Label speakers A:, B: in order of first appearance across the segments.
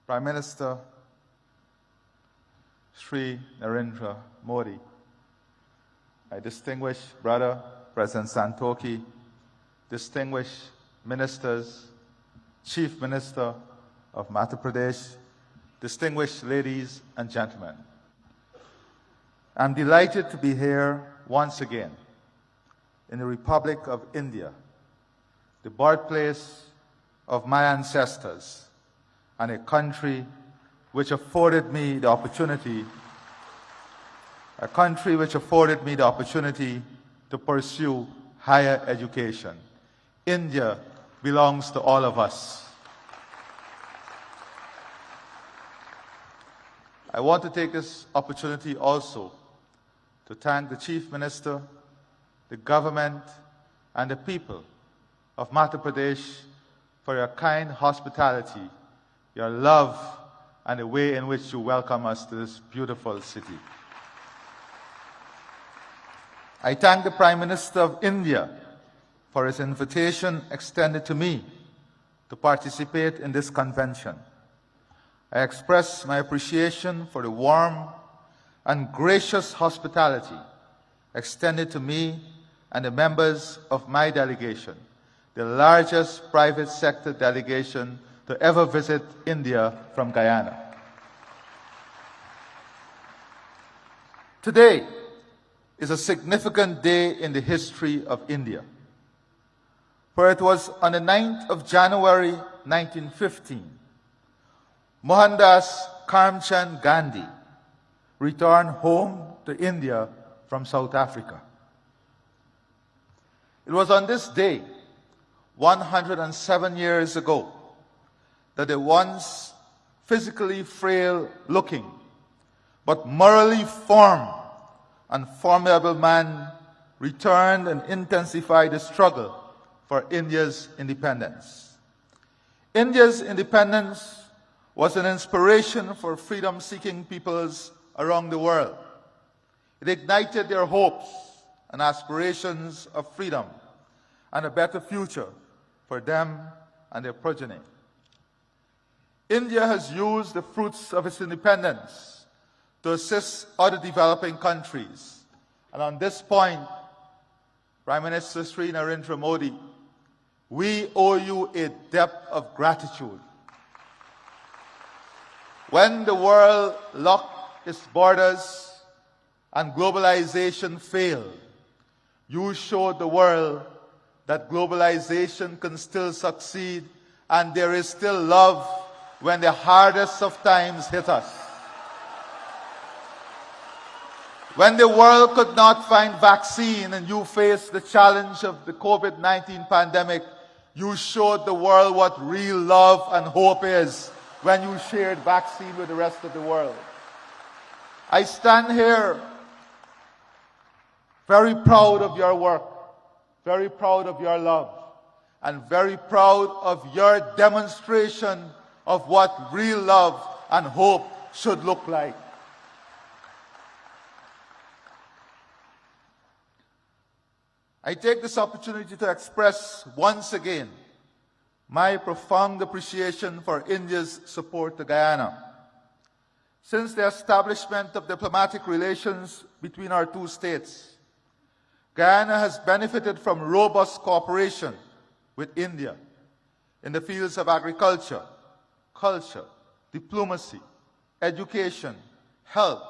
A: Prime Minister Sri Narendra Modi, my distinguished brother, President Santokhi, distinguished ministers, Chief Minister of Madhya Pradesh, distinguished ladies and gentlemen. I'm delighted to be here once again in the Republic of India, the birthplace of my ancestors, and a country which afforded me the opportunity to pursue higher education. India belongs to all of us. I want to take this opportunity also to thank the Chief Minister, the government, and the people of Madhya Pradesh for your kind hospitality, your love, and the way in which you welcome us to this beautiful city. I thank the Prime Minister of India for his invitation extended to me to participate in this convention. I express my appreciation for the warm and gracious hospitality extended to me and the members of my delegation, the largest private sector delegation to ever visit India from Guyana. Today is a significant day in the history of India, for it was on the 9th of January 1915, Mohandas Karamchand Gandhi returned home to India from South Africa. It was on this day, 107 years ago, that the once physically frail-looking but morally firm and formidable man returned and intensified the struggle for India's independence. India's independence was an inspiration for freedom-seeking peoples around the world. It ignited their hopes and aspirations of freedom and a better future for them and their progeny. India has used the fruits of its independence to assist other developing countries. And on this point, Prime Minister Sri Narendra Modi, we owe you a debt of gratitude. When the world locked its borders and globalization failed, you showed the world that globalization can still succeed and there is still love when the hardest of times hit us. When the world could not find vaccine and you faced the challenge of the COVID-19 pandemic, you showed the world what real love and hope is when you shared vaccine with the rest of the world. I stand here very proud of your work, very proud of your love, and very proud of your demonstration of what real love and hope should look like. I take this opportunity to express once again my profound appreciation for India's support to Guyana. Since the establishment of diplomatic relations between our two states, Guyana has benefited from robust cooperation with India in the fields of agriculture, culture, diplomacy, education, health,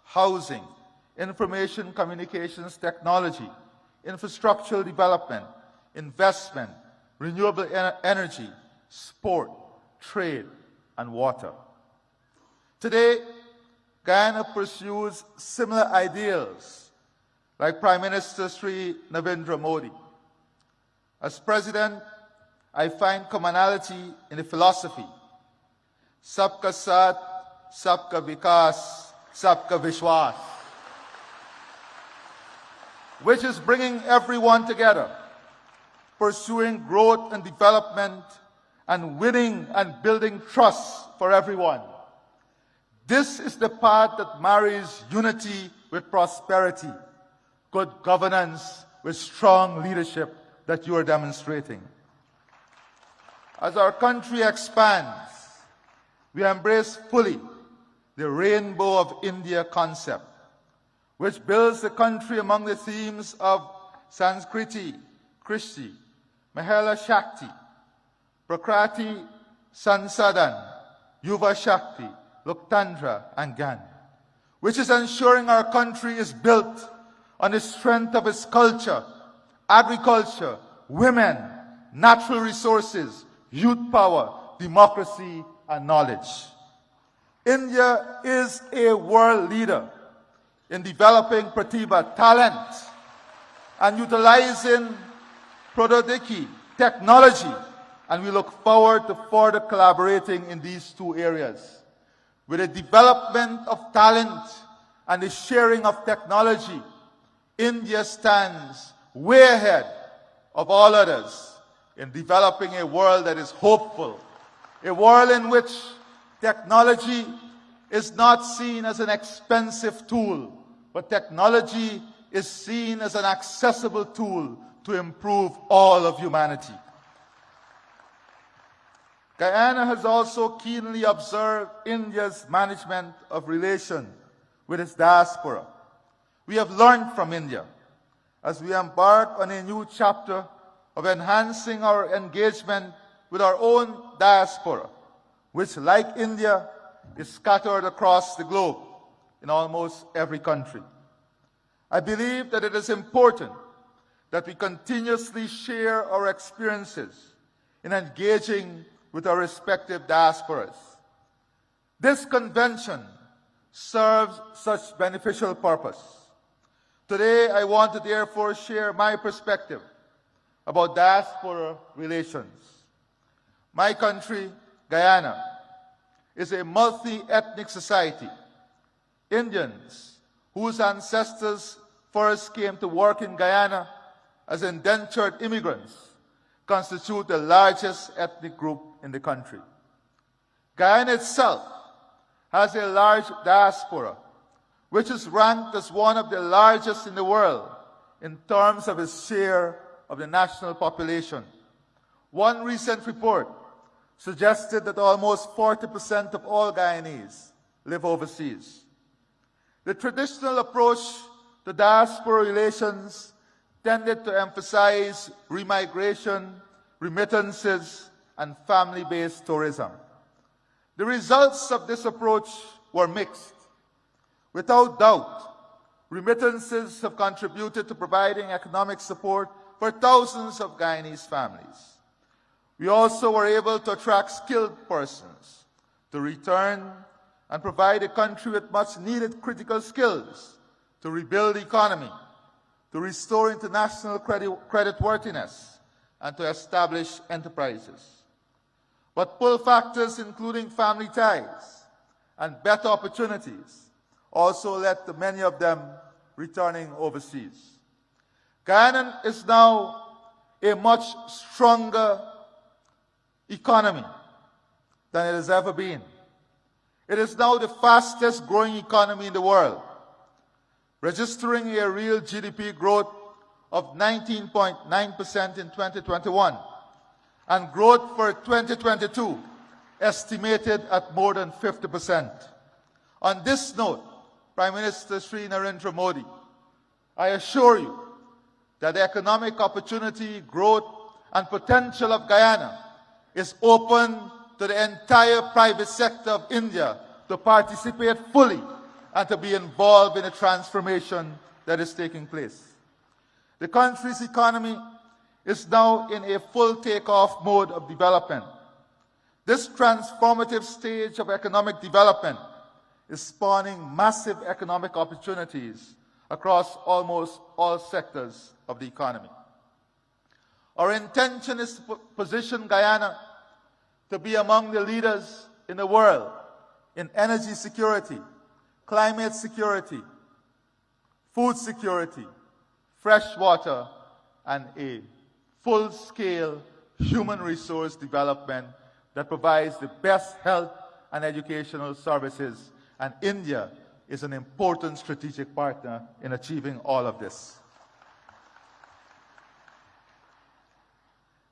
A: housing, information communications technology, infrastructural development, investment, renewable energy, sport, trade, and water. Today, Guyana pursues similar ideals like Prime Minister Sri Narendra Modi. As President, I find commonality in the philosophy, Sabka Saath, Sabka Vikas, Sabka Vishwas, which is bringing everyone together, pursuing growth and development, and winning and building trust for everyone. This is the path that marries unity with prosperity, good governance with strong leadership that you are demonstrating. As our country expands, We embrace fully the Rainbow of India concept, which builds the country among the themes of Sanskriti, Krishti, Mahela Shakti, Prakrati Sansadan, Yuva Shakti, Loktandra, and Gyan, which is ensuring our country is built on the strength of its culture, agriculture, women, natural resources, youth power, democracy, and knowledge. India is a world leader in developing Pratibha talent and utilizing Prododiki technology, and we look forward to further collaborating in these two areas. With the development of talent and the sharing of technology, India stands way ahead of all others in developing a world that is hopeful, a world in which technology is not seen as an expensive tool, but technology is seen as an accessible tool to improve all of humanity. Guyana has also keenly observed India's management of relations with its diaspora. We have learned from India as we embark on a new chapter of enhancing our engagement with our own diaspora, which, like India, is scattered across the globe in almost every country. I believe that it is important that we continuously share our experiences in engaging with our respective diasporas. This convention serves such beneficial purpose. Today, I want to therefore share my perspective about diaspora relations. My country, Guyana, is a multi-ethnic society. Indians, whose ancestors first came to work in Guyana as indentured immigrants, constitute the largest ethnic group in the country. Guyana itself has a large diaspora, which is ranked as one of the largest in the world in terms of its share of the national population. One recent report suggested that almost 40% of all Guyanese live overseas. The traditional approach to diaspora relations tended to emphasize remigration, remittances, and family-based tourism. The results of this approach were mixed. Without doubt, remittances have contributed to providing economic support for thousands of Guyanese families. We also were able to attract skilled persons to return and provide the country with much-needed critical skills to rebuild the economy, to restore international creditworthiness, and to establish enterprises. But pull factors including family ties and better opportunities also led to many of them returning overseas. Guyana is now a much stronger economy than it has ever been. It is now the fastest growing economy in the world, registering a real GDP growth of 19.9% in 2021, and growth for 2022 estimated at more than 50%. On this note, Prime Minister Sri Narendra Modi, I assure you that the economic opportunity, growth, and potential of Guyana is open to the entire private sector of India to participate fully and to be involved in the transformation that is taking place. The country's economy is now in a full takeoff mode of development. This transformative stage of economic development is spawning massive economic opportunities across almost all sectors of the economy. Our intention is to position Guyana to be among the leaders in the world in energy security, climate security, food security, fresh water, and a full-scale human resource development that provides the best health and educational services, and India is an important strategic partner in achieving all of this.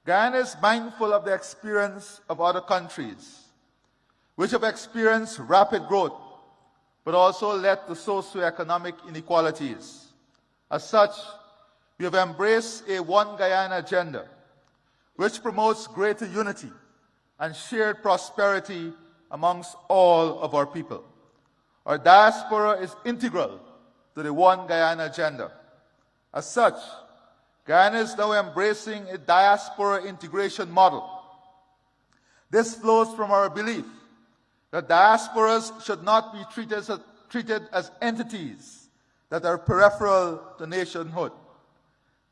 A: Guyana is mindful of the experience of other countries, which have experienced rapid growth, but also led to socioeconomic inequalities. As such, we have embraced a One Guyana agenda, which promotes greater unity and shared prosperity amongst all of our people. Our diaspora is integral to the One Guyana agenda. As such, Guyana is now embracing a diaspora integration model. This flows from our belief that diasporas should not be treated as entities that are peripheral to nationhood.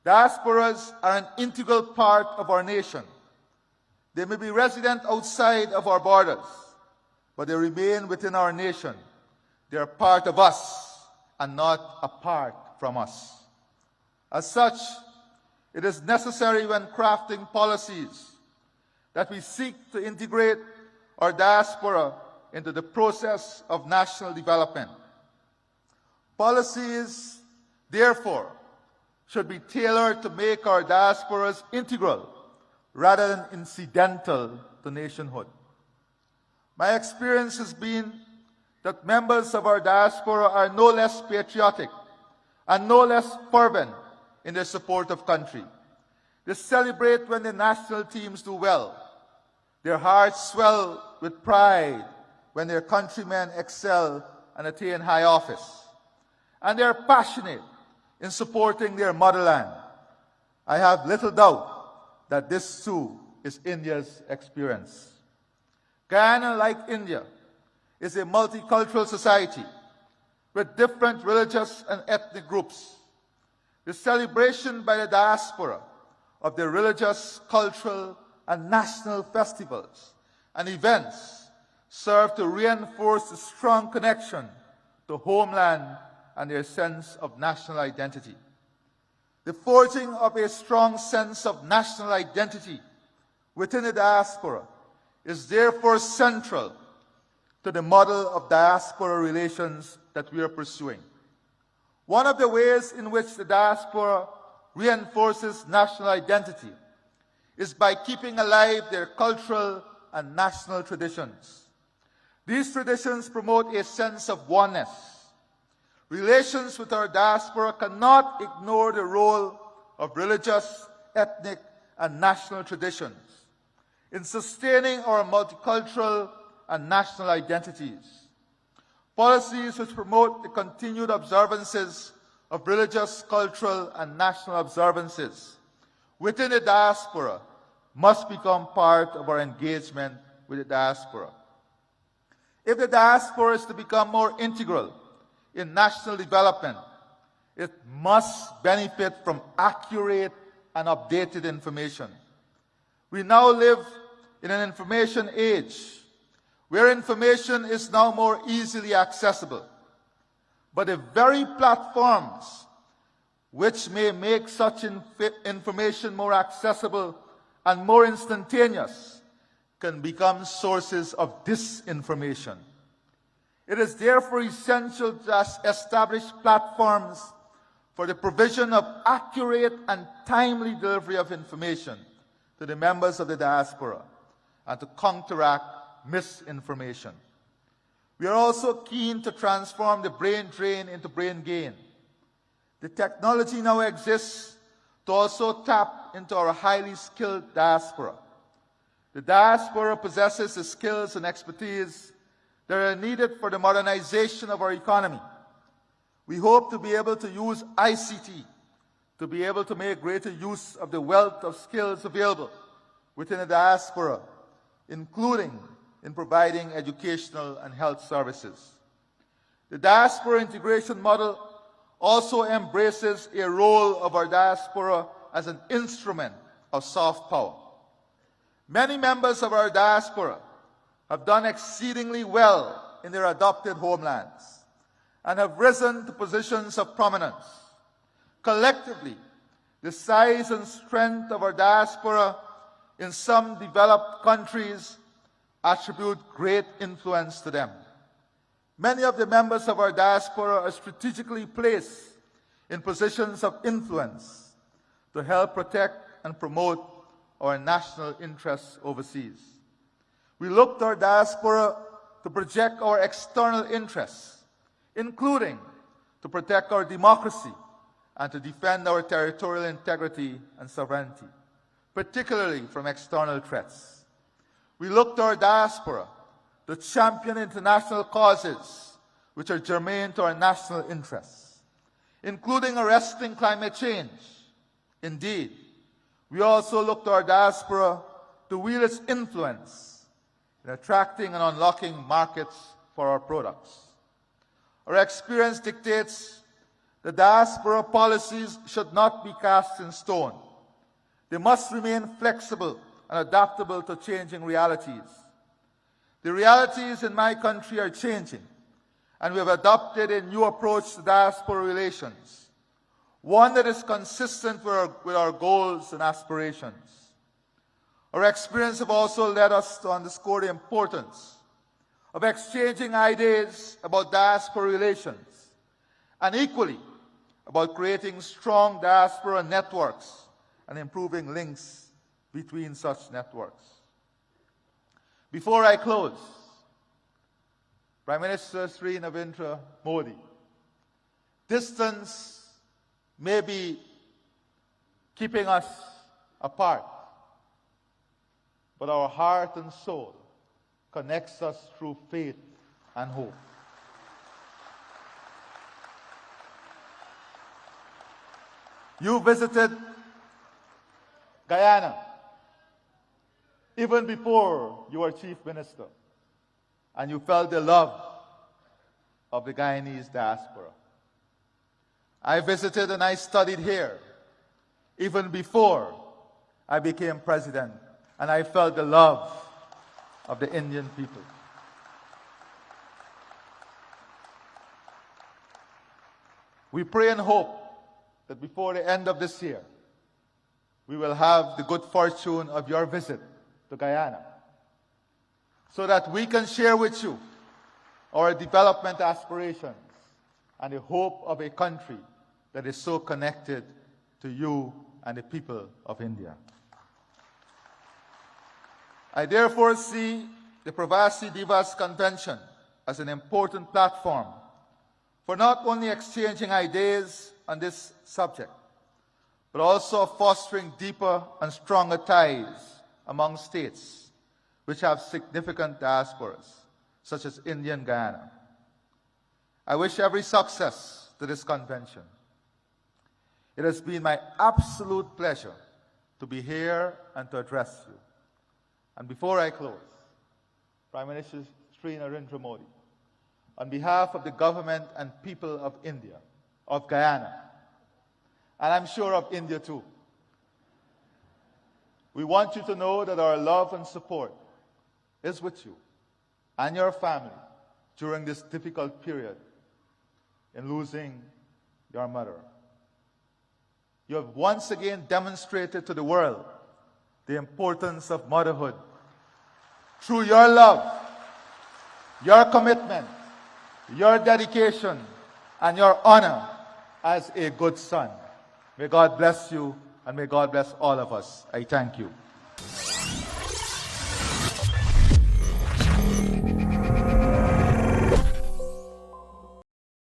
A: Diasporas are an integral part of our nation. They may be resident outside of our borders, but they remain within our nation. They are part of us and not apart from us. As such, it is necessary when crafting policies that we seek to integrate our diaspora into the process of national development. Policies, therefore, should be tailored to make our diasporas integral rather than incidental to nationhood. My experience has been that members of our diaspora are no less patriotic and no less fervent in their support of country. They celebrate when the national teams do well. Their hearts swell with pride when their countrymen excel and attain high office. And they are passionate in supporting their motherland. I have little doubt that this too is India's experience. Guyana, like India, is a multicultural society with different religious and ethnic groups. The celebration by the diaspora of their religious, cultural, and national festivals and events serve to reinforce the strong connection to homeland and their sense of national identity. The forging of a strong sense of national identity within the diaspora is therefore central to the model of diaspora relations that we are pursuing. One of the ways in which the diaspora reinforces national identity is by keeping alive their cultural and national traditions. These traditions promote a sense of oneness. Relations with our diaspora cannot ignore the role of religious, ethnic, and national traditions in sustaining our multicultural and national identities. Policies which promote the continued observances of religious, cultural, and national observances within the diaspora must become part of our engagement with the diaspora. If the diaspora is to become more integral in national development, it must benefit from accurate and updated information. We now live in an information age where information is now more easily accessible. But the very platforms which may make such information more accessible and more instantaneous can become sources of disinformation. It is therefore essential to establish platforms for the provision of accurate and timely delivery of information to the members of the diaspora and to counteract misinformation. We are also keen to transform the brain drain into brain gain. The technology now exists to also tap into our highly skilled diaspora. The diaspora possesses the skills and expertise that are needed for the modernization of our economy. We hope to be able to use ICT to be able to make greater use of the wealth of skills available within the diaspora, including in providing educational and health services. The diaspora integration model also embraces a role of our diaspora as an instrument of soft power. Many members of our diaspora have done exceedingly well in their adopted homelands and have risen to positions of prominence. Collectively, the size and strength of our diaspora in some developed countries attribute great influence to them. Many of the members of our diaspora are strategically placed in positions of influence to help protect and promote our national interests overseas. We look to our diaspora to project our external interests, including to protect our democracy and to defend our territorial integrity and sovereignty, particularly from external threats. We look to our diaspora to champion international causes which are germane to our national interests, including arresting climate change. Indeed, we also look to our diaspora to wield its influence in attracting and unlocking markets for our products. Our experience dictates that diaspora policies should not be cast in stone. They must remain flexible and adaptable to changing realities. The realities in my country are changing, and we have adopted a new approach to diaspora relations, one that is consistent with our goals and aspirations. Our experience have also led us to underscore the importance of exchanging ideas about diaspora relations, and equally about creating strong diaspora networks and improving links between such networks. Before I close, Prime Minister Sri Narendra Modi, distance may be keeping us apart, but our heart and soul connects us through faith and hope. You visited Guyana even before you were Chief Minister, and you felt the love of the Guyanese diaspora. I visited and I studied here even before I became president, and I felt the love of the Indian people. We pray and hope that before the end of this year, we will have the good fortune of your visit to Guyana, so that we can share with you our development aspirations and the hope of a country that is so connected to you and the people of India. I therefore see the Pravasi Divas Convention as an important platform for not only exchanging ideas on this subject, but also fostering deeper and stronger ties among states which have significant diasporas, such as India and Guyana. I wish every success to this convention. It has been my absolute pleasure to be here and to address you. And before I close, Prime Minister Sri Narendra Modi, on behalf of the government and people of India, of Guyana, and I'm sure of India too, we want you to know that our love and support is with you and your family during this difficult period in losing your mother. You have once again demonstrated to the world the importance of motherhood through your love, your commitment, your dedication, and your honor as a good son. May God bless you, and may God bless all of us. I thank you.